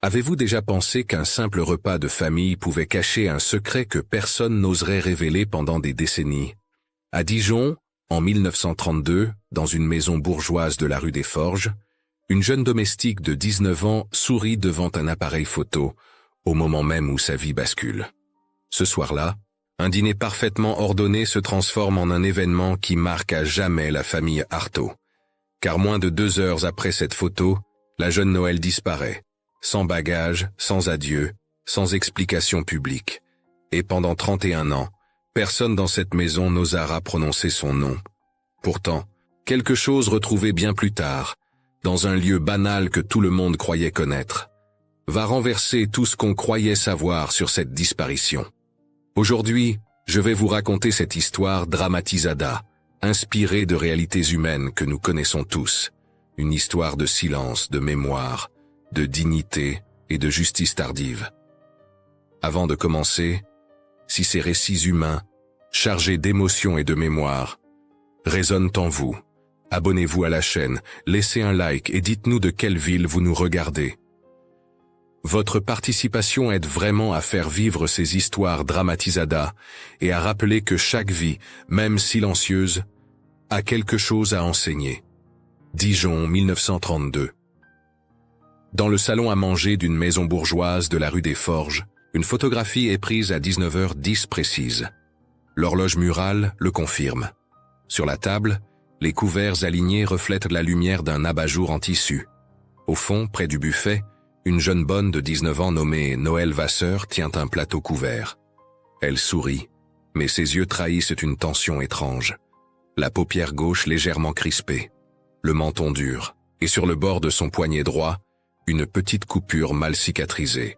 Avez-vous déjà pensé qu'un simple repas de famille pouvait cacher un secret que personne n'oserait révéler pendant des décennies? À Dijon, en 1932, dans une maison bourgeoise de la rue des Forges, une jeune domestique de 19 ans sourit devant un appareil photo, au moment même où sa vie bascule. Ce soir-là, un dîner parfaitement ordonné se transforme en un événement qui marque à jamais la famille Artaud. Car moins de 2 heures après cette photo, la jeune Noël disparaît, sans bagage, sans adieu, sans explication publique. Et pendant 31 ans, personne dans cette maison n'osera prononcer son nom. Pourtant, quelque chose retrouvé bien plus tard, dans un lieu banal que tout le monde croyait connaître, va renverser tout ce qu'on croyait savoir sur cette disparition. Aujourd'hui, je vais vous raconter cette histoire dramatisada, inspirée de réalités humaines que nous connaissons tous, une histoire de silence, de mémoire, de dignité et de justice tardive. Avant de commencer, si ces récits humains, chargés d'émotions et de mémoire, résonnent en vous, abonnez-vous à la chaîne, laissez un like et dites-nous de quelle ville vous nous regardez. Votre participation aide vraiment à faire vivre ces histoires dramatisada et à rappeler que chaque vie, même silencieuse, a quelque chose à enseigner. Dijon, 1932. Dans le salon à manger d'une maison bourgeoise de la rue des Forges, une photographie est prise à 19h10 précise. L'horloge murale le confirme. Sur la table, les couverts alignés reflètent la lumière d'un abat-jour en tissu. Au fond, près du buffet, une jeune bonne de 19 ans nommée Noël Vasseur tient un plateau couvert. Elle sourit, mais ses yeux trahissent une tension étrange. La paupière gauche légèrement crispée, le menton dur, et sur le bord de son poignet droit, une petite coupure mal cicatrisée.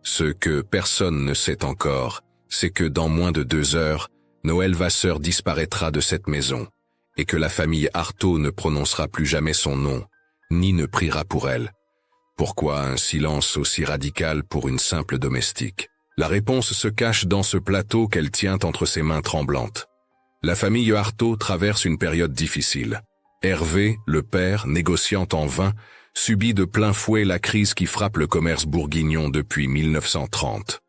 Ce que personne ne sait encore, c'est que dans moins de 2 heures, Noël Vasseur disparaîtra de cette maison, et que la famille Artaud ne prononcera plus jamais son nom, ni ne priera pour elle. Pourquoi un silence aussi radical pour une simple domestique? La réponse se cache dans ce plateau qu'elle tient entre ses mains tremblantes. La famille Artaud traverse une période difficile. Hervé, le père, négociant en vin, subit de plein fouet la crise qui frappe le commerce bourguignon depuis 1930.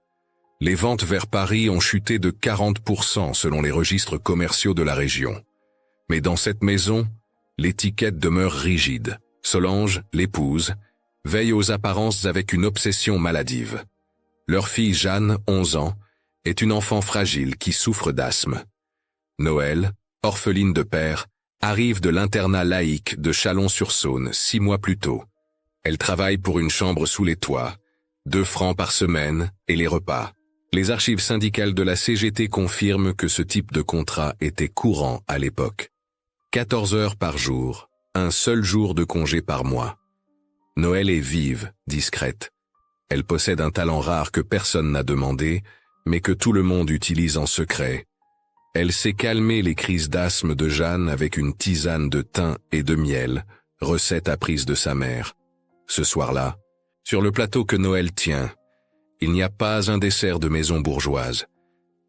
Les ventes vers Paris ont chuté de 40% selon les registres commerciaux de la région. Mais dans cette maison, l'étiquette demeure rigide. Solange, l'épouse, veille aux apparences avec une obsession maladive. Leur fille Jeanne, 11 ans, est une enfant fragile qui souffre d'asthme. Noël, orpheline de père, arrive de l'internat laïque de Chalon-sur-Saône 6 mois plus tôt. Elle travaille pour une chambre sous les toits, 2 francs par semaine et les repas. Les archives syndicales de la CGT confirment que ce type de contrat était courant à l'époque. 14 heures par jour, un seul jour de congé par mois. Noël est vive, discrète. Elle possède un talent rare que personne n'a demandé, mais que tout le monde utilise en secret. Elle sait calmer les crises d'asthme de Jeanne avec une tisane de thym et de miel, recette apprise de sa mère. Ce soir-là, sur le plateau que Noël tient, il n'y a pas un dessert de maison bourgeoise.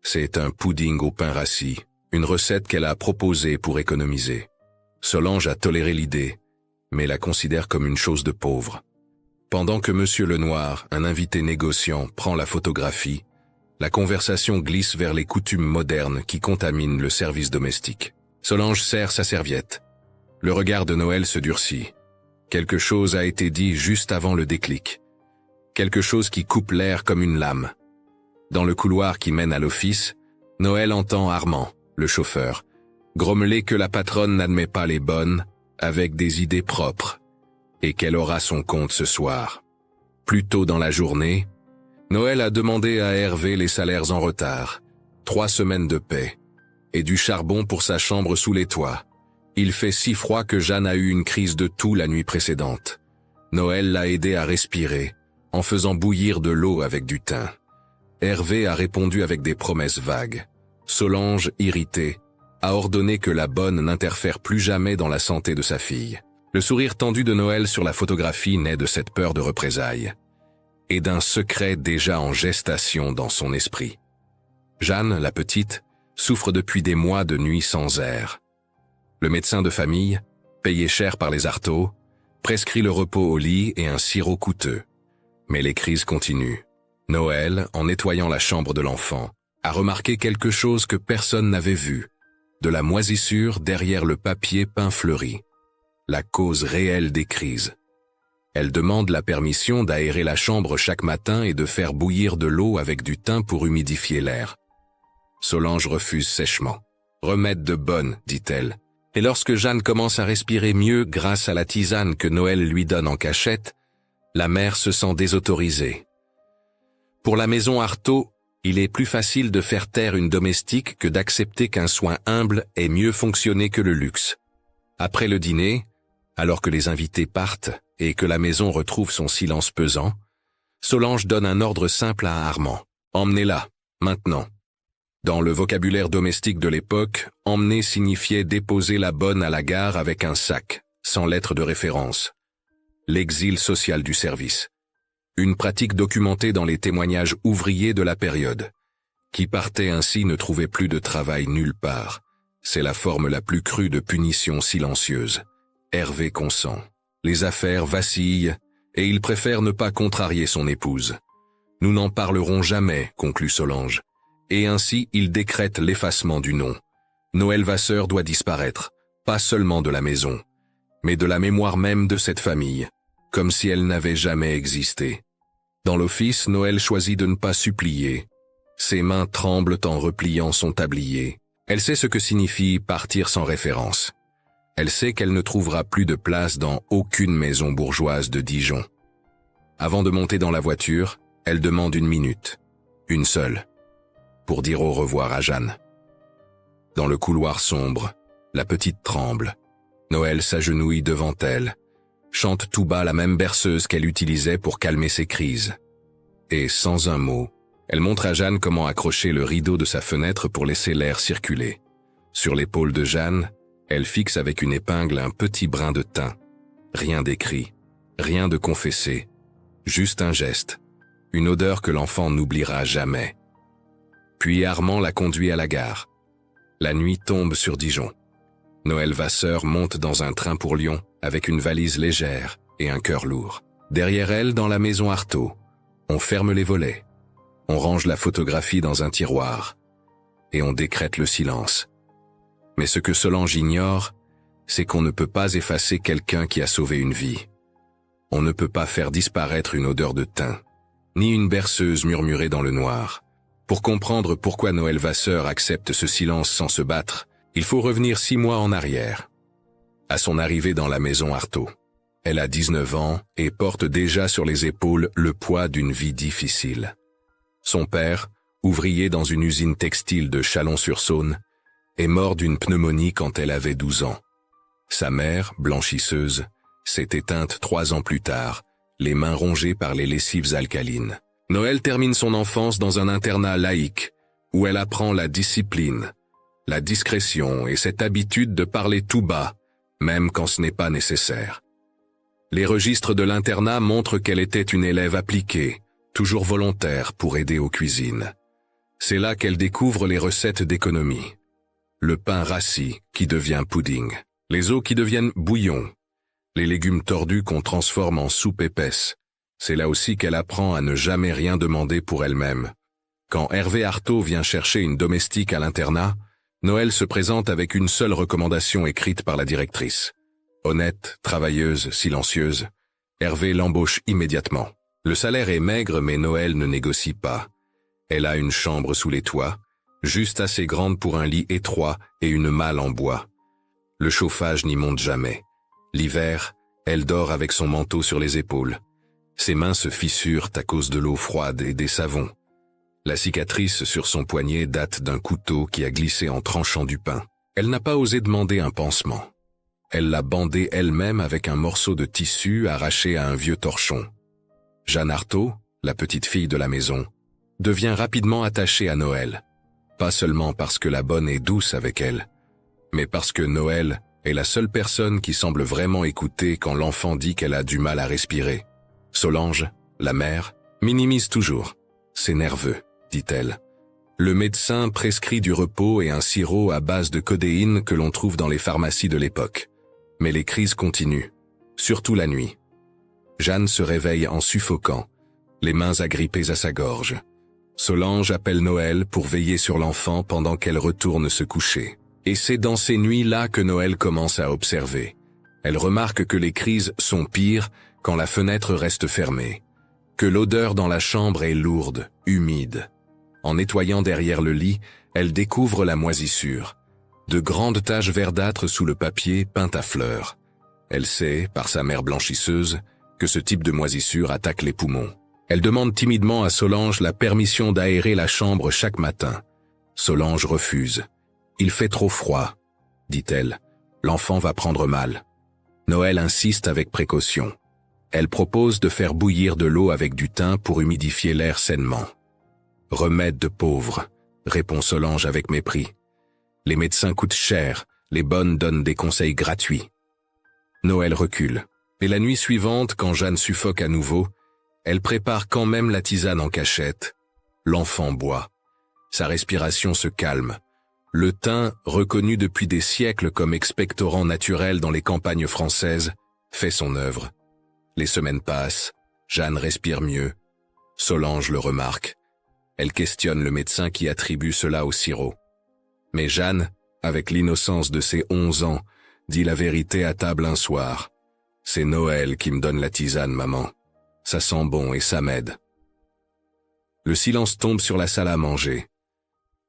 C'est un pudding au pain rassis, une recette qu'elle a proposée pour économiser. Solange a toléré l'idée, mais la considère comme une chose de pauvre. Pendant que Monsieur Lenoir, un invité négociant, prend la photographie, la conversation glisse vers les coutumes modernes qui contaminent le service domestique. Solange serre sa serviette. Le regard de Noël se durcit. Quelque chose a été dit juste avant le déclic. Quelque chose qui coupe l'air comme une lame. Dans le couloir qui mène à l'office, Noël entend Armand, le chauffeur, grommeler que la patronne n'admet pas les bonnes, avec des idées propres, et qu'elle aura son compte ce soir. Plus tôt dans la journée, Noël a demandé à Hervé les salaires en retard, 3 semaines de paix, et du charbon pour sa chambre sous les toits. Il fait si froid que Jeanne a eu une crise de toux la nuit précédente. Noël l'a aidé à respirer, en faisant bouillir de l'eau avec du thym. Hervé a répondu avec des promesses vagues. Solange, irritée, a ordonné que la bonne n'interfère plus jamais dans la santé de sa fille. Le sourire tendu de Noël sur la photographie naît de cette peur de représailles et d'un secret déjà en gestation dans son esprit. Jeanne, la petite, souffre depuis des mois de nuits sans air. Le médecin de famille, payé cher par les Artaud, prescrit le repos au lit et un sirop coûteux. Mais les crises continuent. Noël, en nettoyant la chambre de l'enfant, a remarqué quelque chose que personne n'avait vu. De la moisissure derrière le papier peint fleuri. La cause réelle des crises. Elle demande la permission d'aérer la chambre chaque matin et de faire bouillir de l'eau avec du thym pour humidifier l'air. Solange refuse sèchement. « Remède de bonne », dit-elle. Et lorsque Jeanne commence à respirer mieux grâce à la tisane que Noël lui donne en cachette, la mère se sent désautorisée. Pour la maison Artaud, il est plus facile de faire taire une domestique que d'accepter qu'un soin humble ait mieux fonctionné que le luxe. Après le dîner, alors que les invités partent et que la maison retrouve son silence pesant, Solange donne un ordre simple à Armand. « Emmenez-la, maintenant ». Dans le vocabulaire domestique de l'époque, emmener signifiait déposer la bonne à la gare avec un sac, sans lettre de référence. L'exil social du service. Une pratique documentée dans les témoignages ouvriers de la période. Qui partait ainsi ne trouvait plus de travail nulle part. C'est la forme la plus crue de punition silencieuse. Hervé consent. Les affaires vacillent, et il préfère ne pas contrarier son épouse. « Nous n'en parlerons jamais », conclut Solange. Et ainsi il décrète l'effacement du nom. Noël Vasseur doit disparaître, pas seulement de la maison, mais de la mémoire même de cette famille, comme si elle n'avait jamais existé. Dans l'office, Noël choisit de ne pas supplier. Ses mains tremblent en repliant son tablier. Elle sait ce que signifie partir sans référence. Elle sait qu'elle ne trouvera plus de place dans aucune maison bourgeoise de Dijon. Avant de monter dans la voiture, elle demande une minute, une seule, pour dire au revoir à Jeanne. Dans le couloir sombre, la petite tremble. Noël s'agenouille devant elle, chante tout bas la même berceuse qu'elle utilisait pour calmer ses crises. Et sans un mot, elle montre à Jeanne comment accrocher le rideau de sa fenêtre pour laisser l'air circuler. Sur l'épaule de Jeanne, elle fixe avec une épingle un petit brin de thym. Rien d'écrit, rien de confessé, juste un geste, une odeur que l'enfant n'oubliera jamais. Puis Armand la conduit à la gare. La nuit tombe sur Dijon. Noël Vasseur monte dans un train pour Lyon avec une valise légère et un cœur lourd. Derrière elle, dans la maison Artaud, on ferme les volets. On range la photographie dans un tiroir. Et on décrète le silence. Mais ce que Solange ignore, c'est qu'on ne peut pas effacer quelqu'un qui a sauvé une vie. On ne peut pas faire disparaître une odeur de thym, ni une berceuse murmurée dans le noir. Pour comprendre pourquoi Noël Vasseur accepte ce silence sans se battre, il faut revenir 6 mois en arrière. À son arrivée dans la maison Artaud. Elle a 19 ans et porte déjà sur les épaules le poids d'une vie difficile. Son père, ouvrier dans une usine textile de Chalon-sur-Saône, est mort d'une pneumonie quand elle avait 12 ans. Sa mère, blanchisseuse, s'est éteinte 3 ans plus tard, les mains rongées par les lessives alcalines. Noël termine son enfance dans un internat laïque, où elle apprend la discipline, la discrétion et cette habitude de parler tout bas, même quand ce n'est pas nécessaire. Les registres de l'internat montrent qu'elle était une élève appliquée, toujours volontaire pour aider aux cuisines. C'est là qu'elle découvre les recettes d'économie. Le pain rassis qui devient pudding, les os qui deviennent bouillon, les légumes tordus qu'on transforme en soupe épaisse. C'est là aussi qu'elle apprend à ne jamais rien demander pour elle-même. Quand Hervé Artaud vient chercher une domestique à l'internat, Noël se présente avec une seule recommandation écrite par la directrice. Honnête, travailleuse, silencieuse, Hervé l'embauche immédiatement. Le salaire est maigre mais Noël ne négocie pas. Elle a une chambre sous les toits, juste assez grande pour un lit étroit et une malle en bois. Le chauffage n'y monte jamais. L'hiver, elle dort avec son manteau sur les épaules. Ses mains se fissurent à cause de l'eau froide et des savons. La cicatrice sur son poignet date d'un couteau qui a glissé en tranchant du pain. Elle n'a pas osé demander un pansement. Elle l'a bandé elle-même avec un morceau de tissu arraché à un vieux torchon. Jeanne Artaud, la petite fille de la maison, devient rapidement attachée à Noël. Pas seulement parce que la bonne est douce avec elle, mais parce que Noël est la seule personne qui semble vraiment écouter quand l'enfant dit qu'elle a du mal à respirer. Solange, la mère, minimise toujours. « C'est nerveux », dit-elle. Le médecin prescrit du repos et un sirop à base de codéine que l'on trouve dans les pharmacies de l'époque. Mais les crises continuent, surtout la nuit. Jeanne se réveille en suffoquant, les mains agrippées à sa gorge. Solange appelle Noël pour veiller sur l'enfant pendant qu'elle retourne se coucher. Et c'est dans ces nuits-là que Noël commence à observer. Elle remarque que les crises sont pires quand la fenêtre reste fermée, que l'odeur dans la chambre est lourde, humide. En nettoyant derrière le lit, elle découvre la moisissure. De grandes taches verdâtres sous le papier peint à fleurs. Elle sait, par sa mère blanchisseuse, que ce type de moisissure attaque les poumons. Elle demande timidement à Solange la permission d'aérer la chambre chaque matin. Solange refuse. « Il fait trop froid », dit-elle. « L'enfant va prendre mal. » Noël insiste avec précaution. Elle propose de faire bouillir de l'eau avec du thym pour humidifier l'air sainement. « Remède de pauvre », répond Solange avec mépris. « Les médecins coûtent cher, les bonnes donnent des conseils gratuits. » Noël recule. Et la nuit suivante, quand Jeanne suffoque à nouveau, elle prépare quand même la tisane en cachette. L'enfant boit. Sa respiration se calme. Le thym, reconnu depuis des siècles comme expectorant naturel dans les campagnes françaises, fait son œuvre. Les semaines passent, Jeanne respire mieux. Solange le remarque. Elle questionne le médecin qui attribue cela au sirop. Mais Jeanne, avec l'innocence de ses 11 ans, dit la vérité à table un soir. « C'est Noël qui me donne la tisane, maman. Ça sent bon et ça m'aide. » Le silence tombe sur la salle à manger.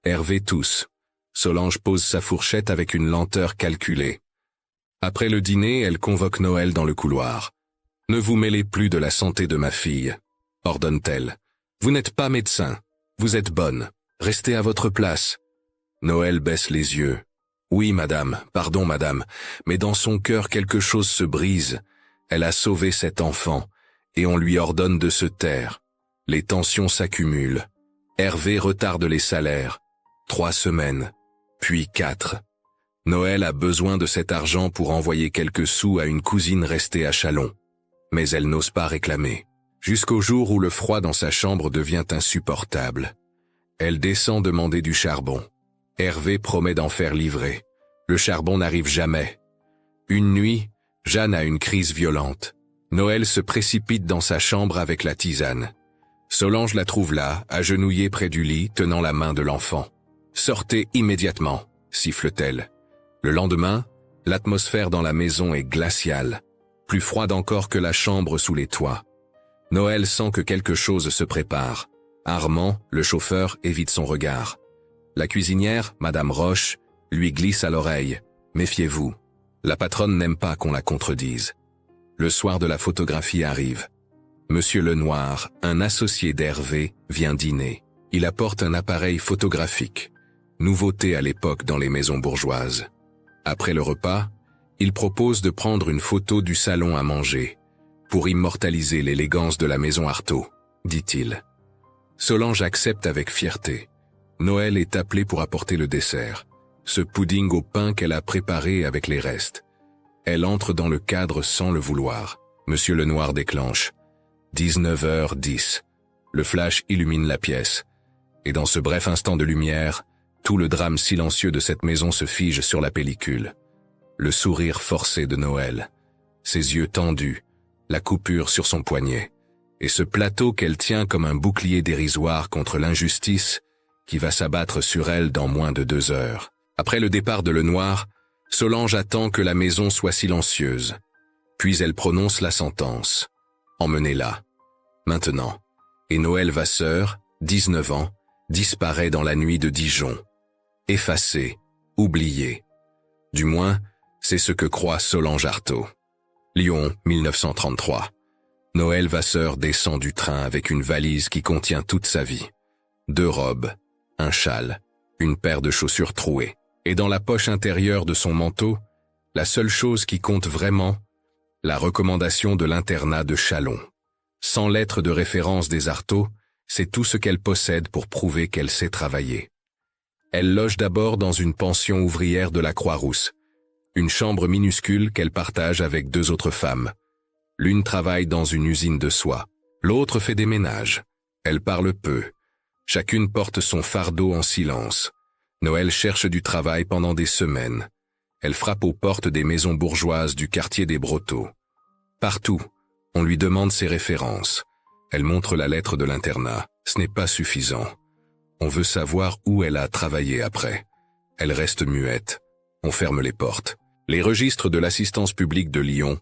Hervé tousse. Solange pose sa fourchette avec une lenteur calculée. Après le dîner, elle convoque Noël dans le couloir. « Ne vous mêlez plus de la santé de ma fille, » ordonne-t-elle. « Vous n'êtes pas médecin. Vous êtes bonne. Restez à votre place. » Noël baisse les yeux. « Oui, madame, pardon, madame, mais dans son cœur quelque chose se brise. Elle a sauvé cet enfant, et on lui ordonne de se taire. Les tensions s'accumulent. Hervé retarde les salaires. 3 semaines, puis 4. Noël a besoin de cet argent pour envoyer quelques sous à une cousine restée à Châlons. Mais elle n'ose pas réclamer. Jusqu'au jour où le froid dans sa chambre devient insupportable. Elle descend demander du charbon. Hervé promet d'en faire livrer. Le charbon n'arrive jamais. Une nuit, Jeanne a une crise violente. Noël se précipite dans sa chambre avec la tisane. Solange la trouve là, agenouillée près du lit, tenant la main de l'enfant. « Sortez immédiatement », siffle-t-elle. Le lendemain, l'atmosphère dans la maison est glaciale, plus froide encore que la chambre sous les toits. Noël sent que quelque chose se prépare. Armand, le chauffeur, évite son regard. La cuisinière, Madame Roche, lui glisse à l'oreille. « Méfiez-vous. La patronne n'aime pas qu'on la contredise. » Le soir de la photographie arrive. Monsieur Lenoir, un associé d'Hervé, vient dîner. Il apporte un appareil photographique. Nouveauté à l'époque dans les maisons bourgeoises. Après le repas, il propose de prendre une photo du salon à manger, pour immortaliser l'élégance de la maison Artaud, dit-il. Solange accepte avec fierté. Noël est appelé pour apporter le dessert, ce pudding au pain qu'elle a préparé avec les restes. Elle entre dans le cadre sans le vouloir. Monsieur Lenoir déclenche. 19h10. Le flash illumine la pièce. Et dans ce bref instant de lumière, tout le drame silencieux de cette maison se fige sur la pellicule. Le sourire forcé de Noël, ses yeux tendus, la coupure sur son poignet, et ce plateau qu'elle tient comme un bouclier dérisoire contre l'injustice qui va s'abattre sur elle dans moins de 2 heures. Après le départ de Lenoir, Solange attend que la maison soit silencieuse. Puis elle prononce la sentence. Emmenez-la. Maintenant. Et Noël Vasseur, 19 ans, disparaît dans la nuit de Dijon. Effacé, oublié. Du moins, c'est ce que croit Solange Artaud. Lyon, 1933. Noël Vasseur descend du train avec une valise qui contient toute sa vie. 2 robes, un châle, une paire de chaussures trouées. Et dans la poche intérieure de son manteau, la seule chose qui compte vraiment, la recommandation de l'internat de Châlons. Sans lettre de référence des Artaud, c'est tout ce qu'elle possède pour prouver qu'elle sait travailler. Elle loge d'abord dans une pension ouvrière de la Croix-Rousse, une chambre minuscule qu'elle partage avec 2 autres femmes. L'une travaille dans une usine de soie, l'autre fait des ménages. Elle parle peu. Chacune porte son fardeau en silence. Noël cherche du travail pendant des semaines. Elle frappe aux portes des maisons bourgeoises du quartier des Brotteaux. Partout, on lui demande ses références. Elle montre la lettre de l'internat. Ce n'est pas suffisant. On veut savoir où elle a travaillé après. Elle reste muette. On ferme les portes. Les registres de l'assistance publique de Lyon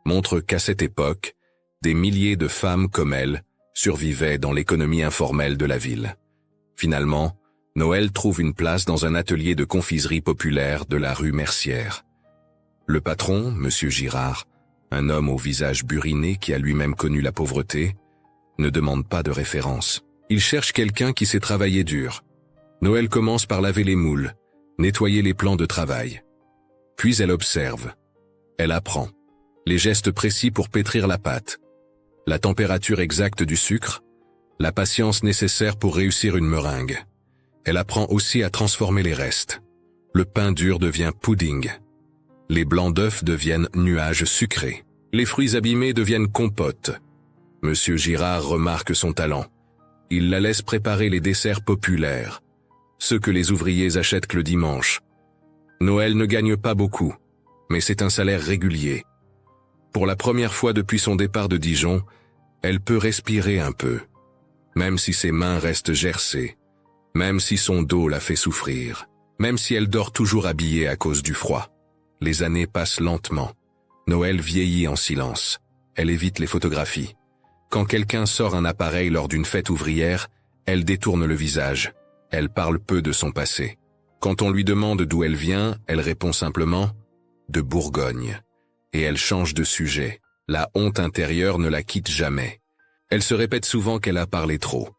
montrent qu'à cette époque, des milliers de femmes comme elle survivaient dans l'économie informelle de la ville. Finalement, Noël trouve une place dans un atelier de confiserie populaire de la rue Mercière. Le patron, M. Girard, un homme au visage buriné qui a lui-même connu la pauvreté, ne demande pas de référence. Il cherche quelqu'un qui sait travailler dur. Noël commence par laver les moules, nettoyer les plans de travail. Puis elle observe. Elle apprend. Les gestes précis pour pétrir la pâte. La température exacte du sucre. La patience nécessaire pour réussir une meringue. Elle apprend aussi à transformer les restes. Le pain dur devient pudding. Les blancs d'œufs deviennent nuages sucrés. Les fruits abîmés deviennent compotes. Monsieur Girard remarque son talent. Il la laisse préparer les desserts populaires, ceux que les ouvriers achètent que le dimanche. Noël ne gagne pas beaucoup, mais c'est un salaire régulier. Pour la première fois depuis son départ de Dijon, elle peut respirer un peu, même si ses mains restent gercées, même si son dos la fait souffrir, même si elle dort toujours habillée à cause du froid. Les années passent lentement. Noël vieillit en silence. Elle évite les photographies. Quand quelqu'un sort un appareil lors d'une fête ouvrière, elle détourne le visage. Elle parle peu de son passé. Quand on lui demande d'où elle vient, elle répond simplement « de Bourgogne ». Et elle change de sujet. La honte intérieure ne la quitte jamais. Elle se répète souvent qu'elle a parlé trop,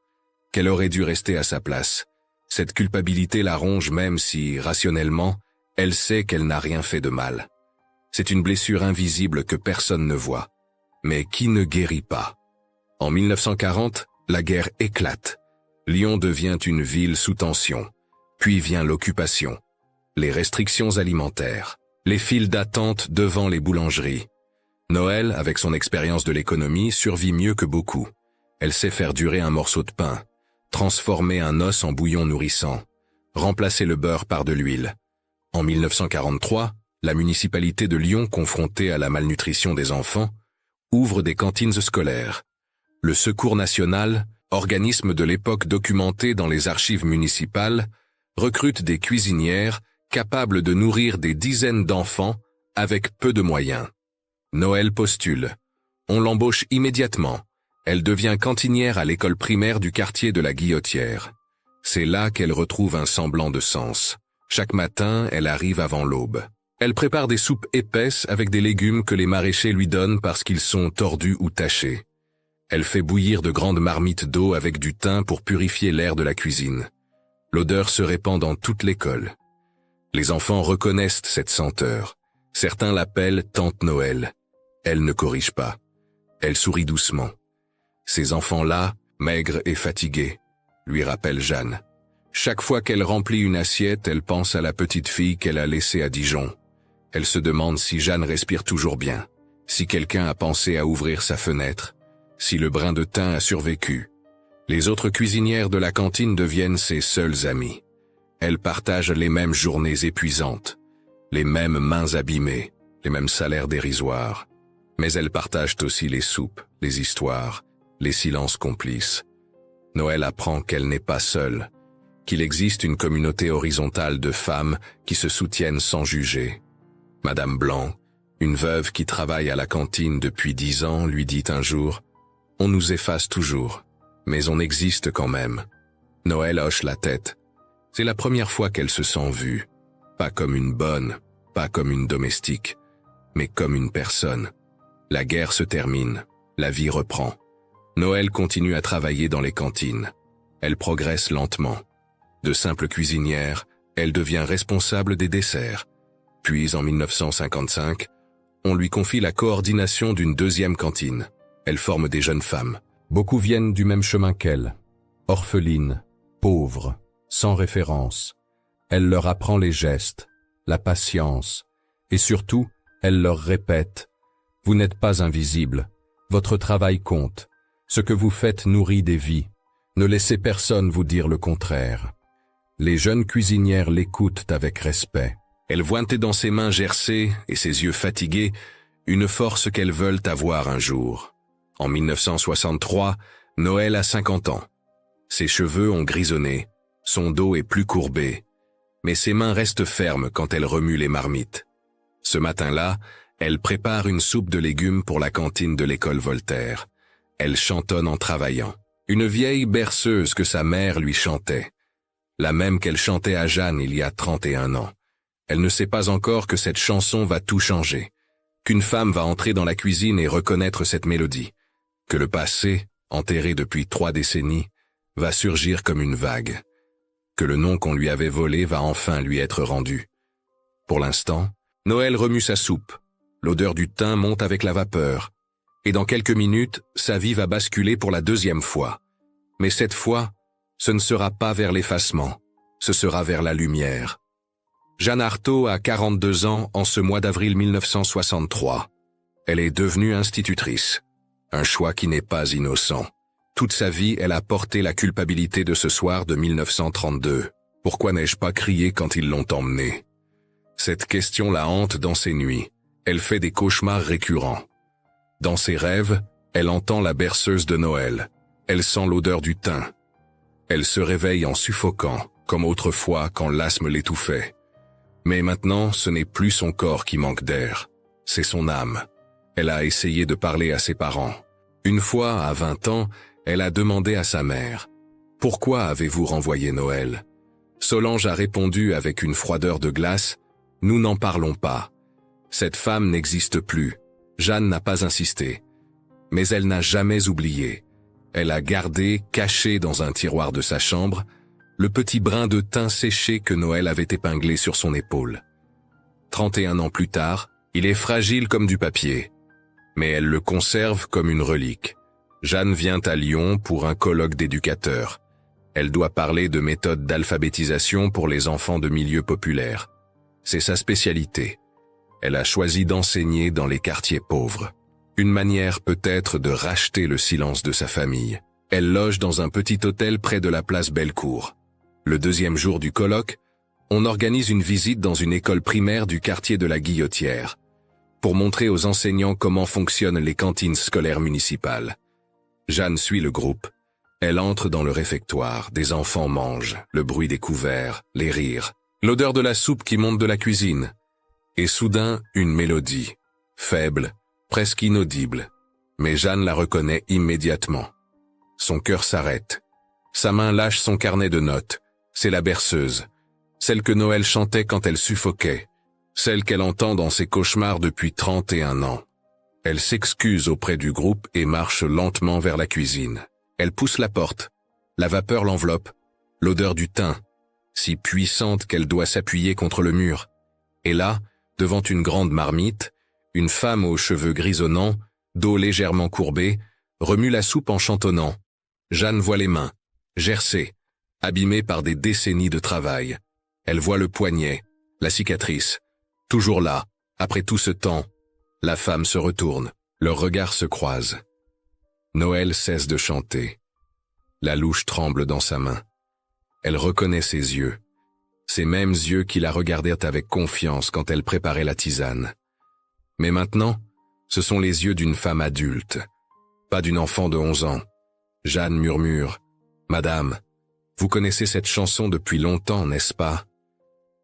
qu'elle aurait dû rester à sa place. Cette culpabilité la ronge même si, rationnellement, elle sait qu'elle n'a rien fait de mal. C'est une blessure invisible que personne ne voit, mais qui ne guérit pas. En 1940, la guerre éclate. Lyon devient une ville sous tension. Puis vient l'occupation, les restrictions alimentaires, les files d'attente devant les boulangeries. Noël, avec son expérience de l'économie, survit mieux que beaucoup. Elle sait faire durer un morceau de pain, transformer un os en bouillon nourrissant, remplacer le beurre par de l'huile. En 1943, la municipalité de Lyon, confrontée à la malnutrition des enfants, ouvre des cantines scolaires. Le Secours national, organisme de l'époque documenté dans les archives municipales, recrute des cuisinières capables de nourrir des dizaines d'enfants avec peu de moyens. Noël postule. On l'embauche immédiatement. Elle devient cantinière à l'école primaire du quartier de la Guillotière. C'est là qu'elle retrouve un semblant de sens. Chaque matin, elle arrive avant l'aube. Elle prépare des soupes épaisses avec des légumes que les maraîchers lui donnent parce qu'ils sont tordus ou tachés. Elle fait bouillir de grandes marmites d'eau avec du thym pour purifier l'air de la cuisine. L'odeur se répand dans toute l'école. Les enfants reconnaissent cette senteur. Certains l'appellent Tante Noël. Elle ne corrige pas. Elle sourit doucement. Ces enfants-là, maigres et fatigués, lui rappellent Jeanne. Chaque fois qu'elle remplit une assiette, elle pense à la petite fille qu'elle a laissée à Dijon. Elle se demande si Jeanne respire toujours bien, si quelqu'un a pensé à ouvrir sa fenêtre, si le brin de thym a survécu. Les autres cuisinières de la cantine deviennent ses seules amies. Elles partagent les mêmes journées épuisantes, les mêmes mains abîmées, les mêmes salaires dérisoires. Mais elles partagent aussi les soupes, les histoires, les silences complices. Noël apprend qu'elle n'est pas seule, qu'il existe une communauté horizontale de femmes qui se soutiennent sans juger. Madame Blanc, une veuve qui travaille à la cantine depuis 10 ans, lui dit un jour « On nous efface toujours, mais on existe quand même. » Noël hoche la tête. C'est la première fois qu'elle se sent vue, pas comme une bonne, pas comme une domestique, mais comme une personne. La guerre se termine, la vie reprend. Noël continue à travailler dans les cantines. Elle progresse lentement. De simple cuisinière, elle devient responsable des desserts. Puis en 1955, on lui confie la coordination d'une deuxième cantine. Elle forme des jeunes femmes. Beaucoup viennent du même chemin qu'elle. Orphelines, pauvres, sans référence. Elle leur apprend les gestes, la patience, et surtout, elle leur répète « Vous n'êtes pas invisible, votre travail compte, ce que vous faites nourrit des vies, ne laissez personne vous dire le contraire. » Les jeunes cuisinières l'écoutent avec respect. Elles voient dans ses mains gercées et ses yeux fatigués une force qu'elles veulent avoir un jour. En 1963, Noël a 50 ans. Ses cheveux ont grisonné, son dos est plus courbé, mais ses mains restent fermes quand elle remue les marmites. Ce matin-là, elle prépare une soupe de légumes pour la cantine de l'école Voltaire. Elle chantonne en travaillant. Une vieille berceuse que sa mère lui chantait. La même qu'elle chantait à Jeanne il y a 31 ans. Elle ne sait pas encore que cette chanson va tout changer. Qu'une femme va entrer dans la cuisine et reconnaître cette mélodie. Que le passé, enterré depuis 3 décennies, va surgir comme une vague. Que le nom qu'on lui avait volé va enfin lui être rendu. Pour l'instant, Noël remue sa soupe. L'odeur du thym monte avec la vapeur. Et dans quelques minutes, sa vie va basculer pour la 2e fois. Mais cette fois, ce ne sera pas vers l'effacement, ce sera vers la lumière. Jeanne Arthaud a 42 ans en ce mois d'avril 1963. Elle est devenue institutrice. Un choix qui n'est pas innocent. Toute sa vie, elle a porté la culpabilité de ce soir de 1932. Pourquoi n'ai-je pas crié quand ils l'ont emmenée? Cette question la hante dans ses nuits. Elle fait des cauchemars récurrents. Dans ses rêves, elle entend la berceuse de Noël. Elle sent l'odeur du thym. Elle se réveille en suffoquant, comme autrefois quand l'asthme l'étouffait. Mais maintenant, ce n'est plus son corps qui manque d'air, c'est son âme. Elle a essayé de parler à ses parents. Une fois, à 20 ans, elle a demandé à sa mère « Pourquoi avez-vous renvoyé Noël ?» Solange a répondu avec une froideur de glace « Nous n'en parlons pas. Cette femme n'existe plus. » Jeanne n'a pas insisté. Mais elle n'a jamais oublié. Elle a gardé, caché dans un tiroir de sa chambre, le petit brin de thym séché que Noël avait épinglé sur son épaule. 31 ans plus tard, il est fragile comme du papier. Mais elle le conserve comme une relique. Jeanne vient à Lyon pour un colloque d'éducateurs. Elle doit parler de méthodes d'alphabétisation pour les enfants de milieux populaires. C'est sa spécialité. Elle a choisi d'enseigner dans les quartiers pauvres. Une manière peut-être de racheter le silence de sa famille. Elle loge dans un petit hôtel près de la place Bellecour. Le 2e jour du colloque, on organise une visite dans une école primaire du quartier de la Guillotière, pour montrer aux enseignants comment fonctionnent les cantines scolaires municipales. Jeanne suit le groupe. Elle entre dans le réfectoire, des enfants mangent, le bruit des couverts, les rires, l'odeur de la soupe qui monte de la cuisine. Et soudain, une mélodie, faible, presque inaudible. Mais Jeanne la reconnaît immédiatement. Son cœur s'arrête. Sa main lâche son carnet de notes. C'est la berceuse. Celle que Noël chantait quand elle suffoquait. Celle qu'elle entend dans ses cauchemars depuis 31 ans. Elle s'excuse auprès du groupe et marche lentement vers la cuisine. Elle pousse la porte. La vapeur l'enveloppe. L'odeur du thym, si puissante qu'elle doit s'appuyer contre le mur. Et là, devant une grande marmite, une femme aux cheveux grisonnants, dos légèrement courbé, remue la soupe en chantonnant. Jeanne voit les mains, gercées, abîmées par des décennies de travail. Elle voit le poignet, la cicatrice. Toujours là, après tout ce temps, la femme se retourne, leurs regards se croisent. Noël cesse de chanter. La louche tremble dans sa main. Elle reconnaît ses yeux. Ces mêmes yeux qui la regardèrent avec confiance quand elle préparait la tisane. Mais maintenant, ce sont les yeux d'une femme adulte, pas d'une enfant de 11 ans. Jeanne murmure « Madame, vous connaissez cette chanson depuis longtemps, n'est-ce pas ?»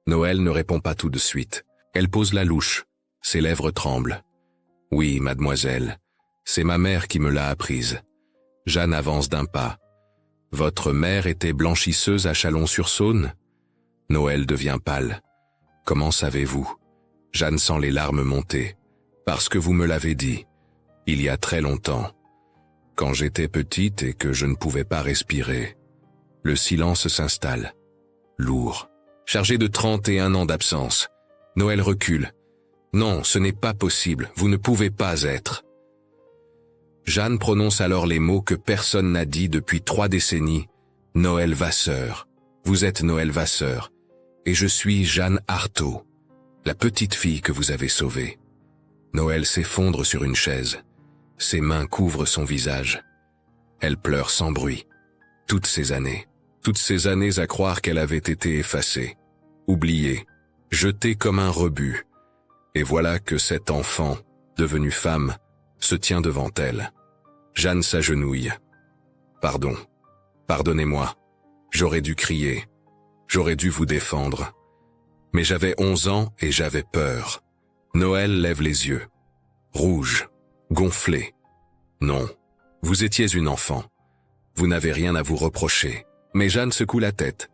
Noël ne répond pas tout de suite. Elle pose la louche. Ses lèvres tremblent. « Oui, mademoiselle, c'est ma mère qui me l'a apprise. » Jeanne avance d'un pas. « Votre mère était blanchisseuse à Chalon-sur-Saône ?» Noël devient pâle. « Comment savez-vous ?» Jeanne sent les larmes monter. « Parce que vous me l'avez dit, il y a très longtemps. Quand j'étais petite et que je ne pouvais pas respirer. » Le silence s'installe. Lourd. Chargé de 31 ans d'absence. Noël recule. « Non, ce n'est pas possible, vous ne pouvez pas être. » Jeanne prononce alors les mots que personne n'a dit depuis 3 décennies. « Noël Vasseur. Vous êtes Noël Vasseur. Et je suis Jeanne Arthaud, la petite fille que vous avez sauvée. » Noël s'effondre sur une chaise. Ses mains couvrent son visage. Elle pleure sans bruit. Toutes ces années à croire qu'elle avait été effacée, oubliée, jetée comme un rebut. Et voilà que cet enfant, devenu femme, se tient devant elle. Jeanne s'agenouille. Pardon. Pardonnez-moi. J'aurais dû crier. J'aurais dû vous défendre. Mais j'avais 11 ans et j'avais peur. Noël lève les yeux. Rouge. Gonflé. Non. Vous étiez une enfant. Vous n'avez rien à vous reprocher. Mais Jeanne secoue la tête.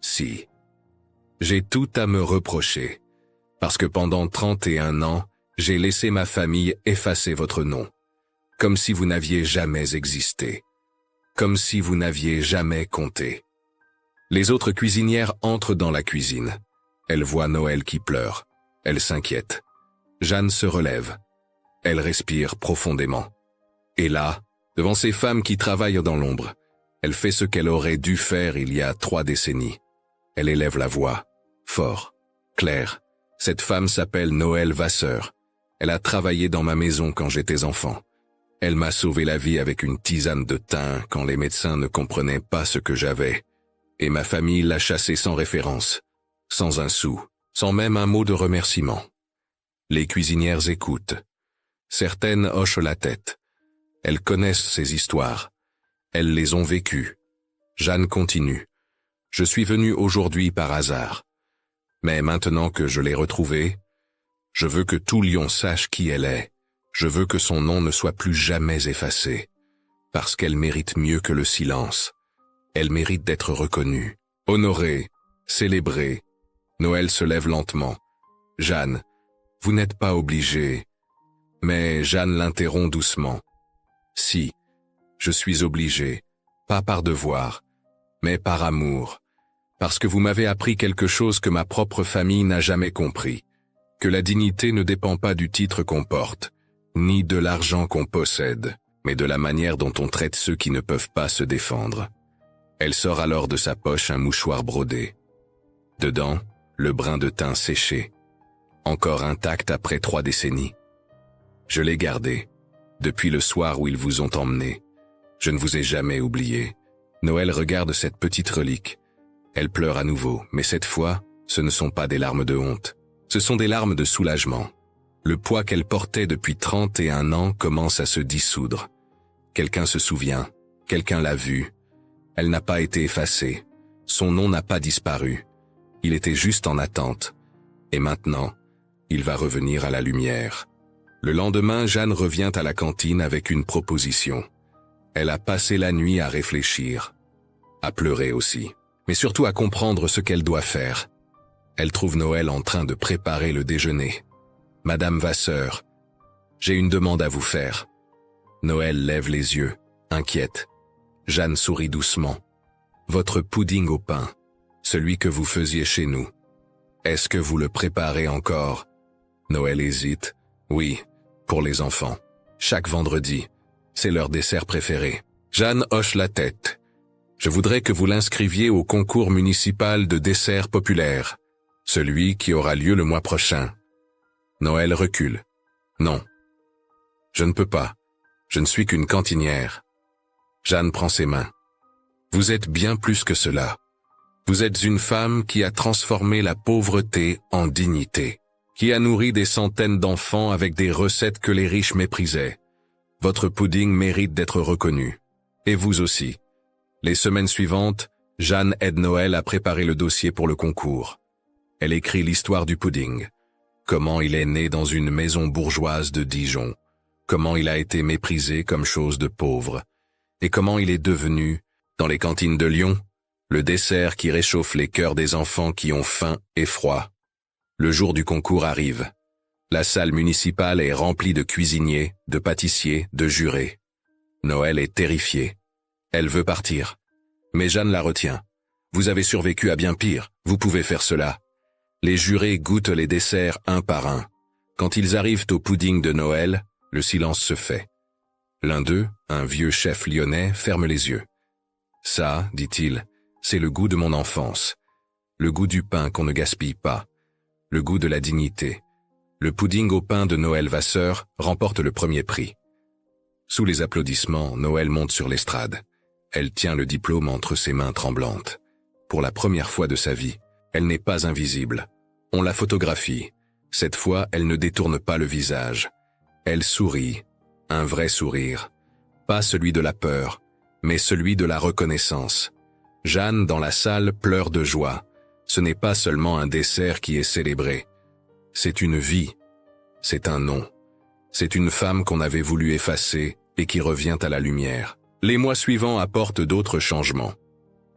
Si. J'ai tout à me reprocher. Parce que pendant 31 ans, j'ai laissé ma famille effacer votre nom. Comme si vous n'aviez jamais existé. Comme si vous n'aviez jamais compté. Les autres cuisinières entrent dans la cuisine. Elles voient Noël qui pleure. Elles s'inquiètent. Jeanne se relève. Elle respire profondément. Et là, devant ces femmes qui travaillent dans l'ombre, elle fait ce qu'elle aurait dû faire il y a 3 décennies. Elle élève la voix, fort, clair. Cette femme s'appelle Noël Vasseur. Elle a travaillé dans ma maison quand j'étais enfant. Elle m'a sauvé la vie avec une tisane de thym quand les médecins ne comprenaient pas ce que j'avais. Et ma famille l'a chassée sans référence, sans un sou, sans même un mot de remerciement. Les cuisinières écoutent. Certaines hochent la tête. Elles connaissent ces histoires. Elles les ont vécues. Jeanne continue. Je suis venue aujourd'hui par hasard. Mais maintenant que je l'ai retrouvée, je veux que tout Lyon sache qui elle est. Je veux que son nom ne soit plus jamais effacé. Parce qu'elle mérite mieux que le silence. Elle mérite d'être reconnue, honorée, célébrée. Noël se lève lentement. Jeanne, vous n'êtes pas obligée. Mais Jeanne l'interrompt doucement. Si, je suis obligée, pas par devoir, mais par amour. Parce que vous m'avez appris quelque chose que ma propre famille n'a jamais compris. Que la dignité ne dépend pas du titre qu'on porte, ni de l'argent qu'on possède, mais de la manière dont on traite ceux qui ne peuvent pas se défendre. Elle sort alors de sa poche un mouchoir brodé. Dedans, le brin de thym séché, encore intact après 3 décennies. Je l'ai gardé, depuis le soir où ils vous ont emmené. Je ne vous ai jamais oublié. Noël regarde cette petite relique. Elle pleure à nouveau, mais cette fois, ce ne sont pas des larmes de honte. Ce sont des larmes de soulagement. Le poids qu'elle portait depuis 31 ans commence à se dissoudre. Quelqu'un se souvient, quelqu'un l'a vue. Elle n'a pas été effacée. Son nom n'a pas disparu. Il était juste en attente. Et maintenant, il va revenir à la lumière. Le lendemain, Jeanne revient à la cantine avec une proposition. Elle a passé la nuit à réfléchir, à pleurer aussi, mais surtout à comprendre ce qu'elle doit faire. Elle trouve Noël en train de préparer le déjeuner. « Madame Vasseur, j'ai une demande à vous faire. » Noël lève les yeux, inquiète. Jeanne sourit doucement. « Votre pudding au pain, celui que vous faisiez chez nous. Est-ce que vous le préparez encore ?» Noël hésite. « Oui, pour les enfants. Chaque vendredi. C'est leur dessert préféré. » Jeanne hoche la tête. « Je voudrais que vous l'inscriviez au concours municipal de dessert populaire, celui qui aura lieu le mois prochain. » Noël recule. « Non. Je ne peux pas. Je ne suis qu'une cantinière. » Jeanne prend ses mains. « Vous êtes bien plus que cela. Vous êtes une femme qui a transformé la pauvreté en dignité, qui a nourri des centaines d'enfants avec des recettes que les riches méprisaient. Votre pudding mérite d'être reconnu. Et vous aussi. » Les semaines suivantes, Jeanne aide Noël à préparer le dossier pour le concours. Elle écrit l'histoire du pudding. Comment il est né dans une maison bourgeoise de Dijon. Comment il a été méprisé comme chose de pauvre. Et comment il est devenu, dans les cantines de Lyon, le dessert qui réchauffe les cœurs des enfants qui ont faim et froid. Le jour du concours arrive. La salle municipale est remplie de cuisiniers, de pâtissiers, de jurés. Noël est terrifiée. Elle veut partir. Mais Jeanne la retient. « Vous avez survécu à bien pire, vous pouvez faire cela. » Les jurés goûtent les desserts un par un. Quand ils arrivent au pudding de Noël, le silence se fait. L'un d'eux, un vieux chef lyonnais, ferme les yeux. « Ça, dit-il, c'est le goût de mon enfance. Le goût du pain qu'on ne gaspille pas. Le goût de la dignité. » Le pudding au pain de Noël Vasseur remporte le premier prix. Sous les applaudissements, Noël monte sur l'estrade. Elle tient le diplôme entre ses mains tremblantes. Pour la première fois de sa vie, elle n'est pas invisible. On la photographie. Cette fois, elle ne détourne pas le visage. Elle sourit. Un vrai sourire. Pas celui de la peur, mais celui de la reconnaissance. Jeanne, dans la salle, pleure de joie. Ce n'est pas seulement un dessert qui est célébré. C'est une vie. C'est un nom. C'est une femme qu'on avait voulu effacer et qui revient à la lumière. Les mois suivants apportent d'autres changements.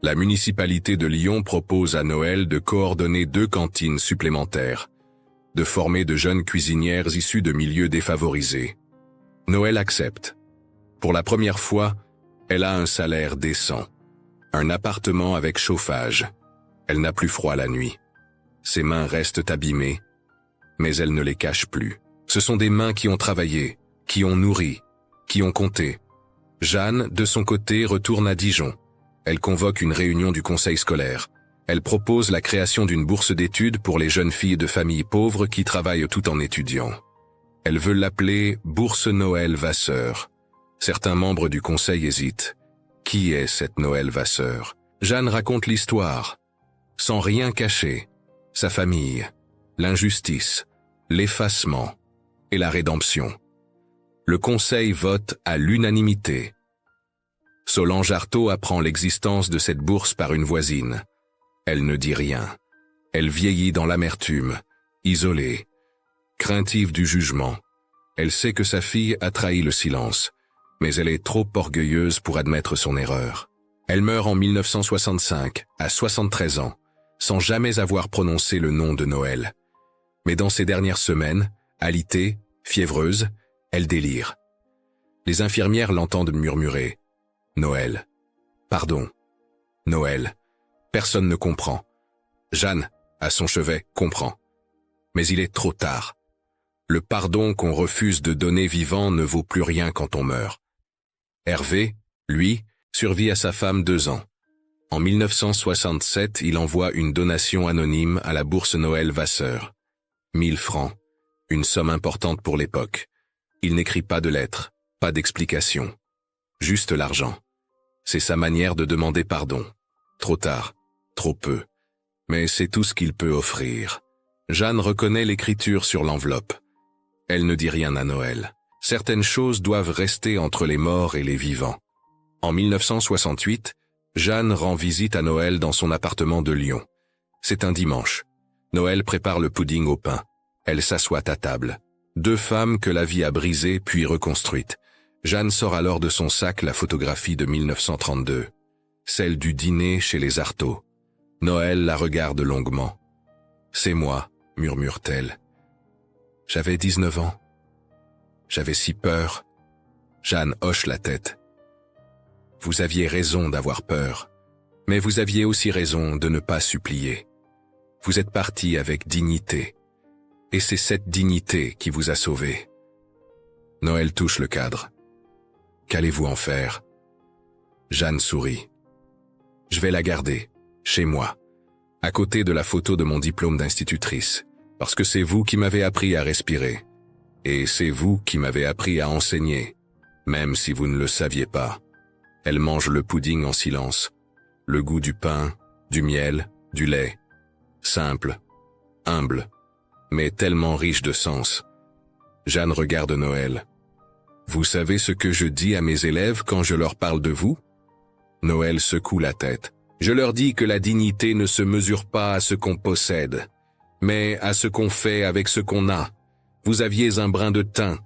La municipalité de Lyon propose à Noël de coordonner 2 cantines supplémentaires, de former de jeunes cuisinières issues de milieux défavorisés. Noël accepte. Pour la première fois, elle a un salaire décent, un appartement avec chauffage. Elle n'a plus froid la nuit. Ses mains restent abîmées, mais elle ne les cache plus. Ce sont des mains qui ont travaillé, qui ont nourri, qui ont compté. Jeanne, de son côté, retourne à Dijon. Elle convoque une réunion du conseil scolaire. Elle propose la création d'une bourse d'études pour les jeunes filles de familles pauvres qui travaillent tout en étudiant. Elle veut l'appeler Bourse Noël Vasseur. Certains membres du conseil hésitent. Qui est cette Noël Vasseur? Jeanne raconte l'histoire, sans rien cacher. Sa famille, l'injustice, l'effacement et la rédemption. Le conseil vote à l'unanimité. Solange Artaud apprend l'existence de cette bourse par une voisine. Elle ne dit rien. Elle vieillit dans l'amertume, isolée, craintive du jugement. Elle sait que sa fille a trahi le silence, mais elle est trop orgueilleuse pour admettre son erreur. Elle meurt en 1965, à 73 ans, sans jamais avoir prononcé le nom de Noël. Mais dans ces dernières semaines, alitée, fiévreuse, elle délire. Les infirmières l'entendent murmurer. Noël. Pardon. Noël. Personne ne comprend. Jeanne, à son chevet, comprend. Mais il est trop tard. Le pardon qu'on refuse de donner vivant ne vaut plus rien quand on meurt. Hervé, lui, survit à sa femme 2 ans. En 1967, il envoie une donation anonyme à la bourse Noël Vasseur. 1000 francs, une somme importante pour l'époque. Il n'écrit pas de lettre, pas d'explication. Juste l'argent. C'est sa manière de demander pardon. Trop tard, trop peu. Mais c'est tout ce qu'il peut offrir. Jeanne reconnaît l'écriture sur l'enveloppe. Elle ne dit rien à Noël. Certaines choses doivent rester entre les morts et les vivants. En 1968, Jeanne rend visite à Noël dans son appartement de Lyon. C'est un dimanche. Noël prépare le pudding au pain. Elle s'assoit à table. 2 femmes que la vie a brisées puis reconstruites. Jeanne sort alors de son sac la photographie de 1932, celle du dîner chez les Artaud. Noël la regarde longuement. « C'est moi », murmure-t-elle. « J'avais 19 ans. J'avais si peur. » Jeanne hoche la tête. « Vous aviez raison d'avoir peur, mais vous aviez aussi raison de ne pas supplier. Vous êtes parti avec dignité, et c'est cette dignité qui vous a sauvé. » Noël touche le cadre. Qu'allez-vous en faire? Jeanne sourit. Je vais la garder, chez moi, à côté de la photo de mon diplôme d'institutrice, parce que c'est vous qui m'avez appris à respirer. Et c'est vous qui m'avez appris à enseigner, même si vous ne le saviez pas. Elle mange le pudding en silence. Le goût du pain, du miel, du lait. Simple, humble, mais tellement riche de sens. Jeanne regarde Noël. Vous savez ce que je dis à mes élèves quand je leur parle de vous? Noël secoue la tête. Je leur dis que la dignité ne se mesure pas à ce qu'on possède, mais à ce qu'on fait avec ce qu'on a. Vous aviez un brin de thym,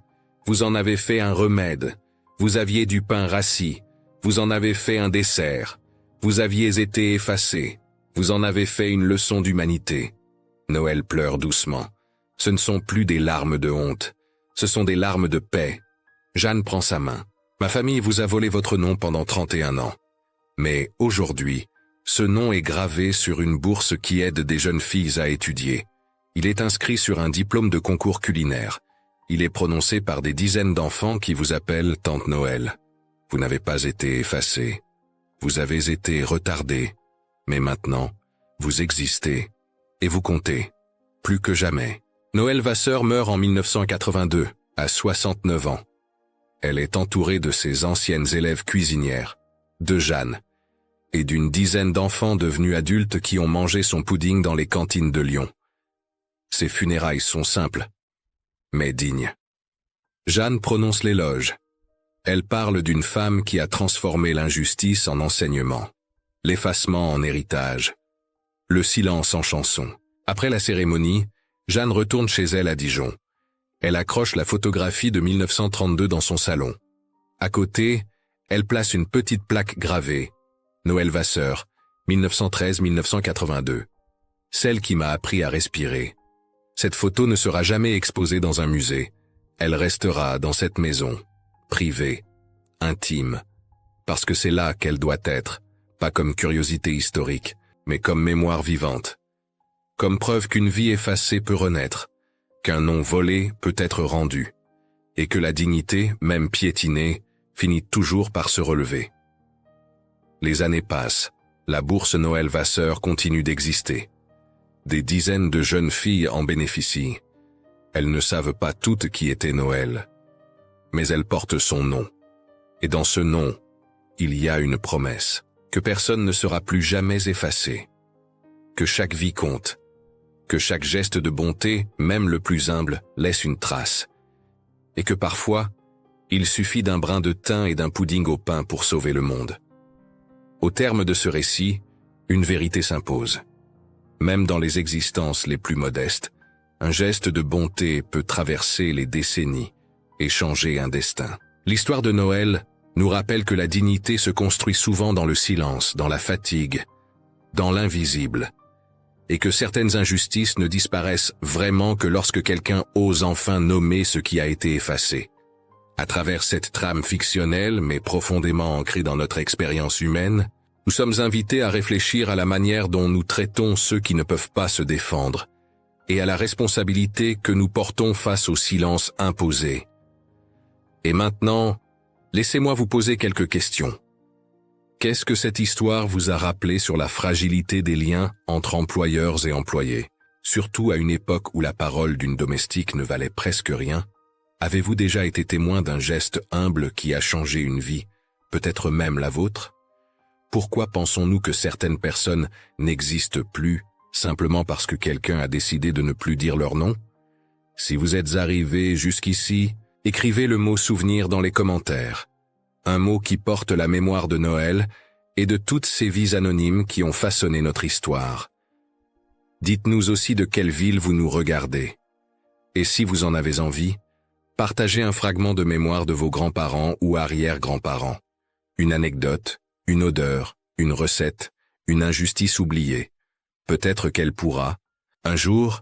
vous en avez fait un remède. Vous aviez du pain rassis, vous en avez fait un dessert. Vous aviez été effacé, vous en avez fait une leçon d'humanité. Noël pleure doucement. Ce ne sont plus des larmes de honte, ce sont des larmes de paix. Jeanne prend sa main. Ma famille vous a volé votre nom pendant 31 ans. Mais aujourd'hui, ce nom est gravé sur une bourse qui aide des jeunes filles à étudier. Il est inscrit sur un diplôme de concours culinaire. Il est prononcé par des dizaines d'enfants qui vous appellent Tante Noël. Vous n'avez pas été effacé. Vous avez été retardé. Mais maintenant, vous existez. Et vous comptez. Plus que jamais. Noël Vasseur meurt en 1982, à 69 ans. Elle est entourée de ses anciennes élèves cuisinières, de Jeanne, et d'une dizaine d'enfants devenus adultes qui ont mangé son pudding dans les cantines de Lyon. Ses funérailles sont simples, mais dignes. Jeanne prononce l'éloge. Elle parle d'une femme qui a transformé l'injustice en enseignement, l'effacement en héritage, le silence en chanson. Après la cérémonie, Jeanne retourne chez elle à Dijon. Elle accroche la photographie de 1932 dans son salon. À côté, elle place une petite plaque gravée. Noël Vasseur, 1913-1982. Celle qui m'a appris à respirer. Cette photo ne sera jamais exposée dans un musée. Elle restera dans cette maison, privée, intime, parce que c'est là qu'elle doit être, pas comme curiosité historique, mais comme mémoire vivante. Comme preuve qu'une vie effacée peut renaître, qu'un nom volé peut être rendu, et que la dignité, même piétinée, finit toujours par se relever. Les années passent, la bourse Noël Vasseur continue d'exister. Des dizaines de jeunes filles en bénéficient. Elles ne savent pas toutes qui était Noël, mais elles portent son nom. Et dans ce nom, il y a une promesse, que personne ne sera plus jamais effacé, que chaque vie compte, que chaque geste de bonté, même le plus humble, laisse une trace, et que parfois, il suffit d'un brin de thym et d'un pudding au pain pour sauver le monde. Au terme de ce récit, une vérité s'impose. Même dans les existences les plus modestes, un geste de bonté peut traverser les décennies et changer un destin. L'histoire de Noël nous rappelle que la dignité se construit souvent dans le silence, dans la fatigue, dans l'invisible, et que certaines injustices ne disparaissent vraiment que lorsque quelqu'un ose enfin nommer ce qui a été effacé. À travers cette trame fictionnelle, mais profondément ancrée dans notre expérience humaine, nous sommes invités à réfléchir à la manière dont nous traitons ceux qui ne peuvent pas se défendre, et à la responsabilité que nous portons face au silence imposé. Et maintenant, laissez-moi vous poser quelques questions. Qu'est-ce que cette histoire vous a rappelé sur la fragilité des liens entre employeurs et employés, surtout à une époque où la parole d'une domestique ne valait presque rien? Avez-vous déjà été témoin d'un geste humble qui a changé une vie, peut-être même la vôtre? Pourquoi pensons-nous que certaines personnes n'existent plus, simplement parce que quelqu'un a décidé de ne plus dire leur nom? Si vous êtes arrivé jusqu'ici, écrivez le mot souvenir dans les commentaires. Un mot qui porte la mémoire de Noël et de toutes ces vies anonymes qui ont façonné notre histoire. Dites-nous aussi de quelle ville vous nous regardez. Et si vous en avez envie, partagez un fragment de mémoire de vos grands-parents ou arrière-grands-parents. Une anecdote, une odeur, une recette, une injustice oubliée. Peut-être qu'elle pourra, un jour,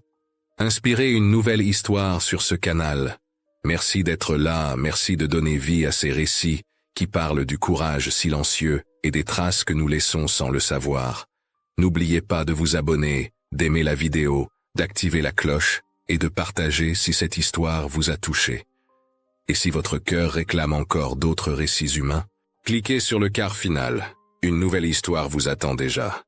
inspirer une nouvelle histoire sur ce canal. Merci d'être là, merci de donner vie à ces récits qui parlent du courage silencieux et des traces que nous laissons sans le savoir. N'oubliez pas de vous abonner, d'aimer la vidéo, d'activer la cloche et de partager si cette histoire vous a touché. Et si votre cœur réclame encore d'autres récits humains, cliquez sur le quart final. Une nouvelle histoire vous attend déjà.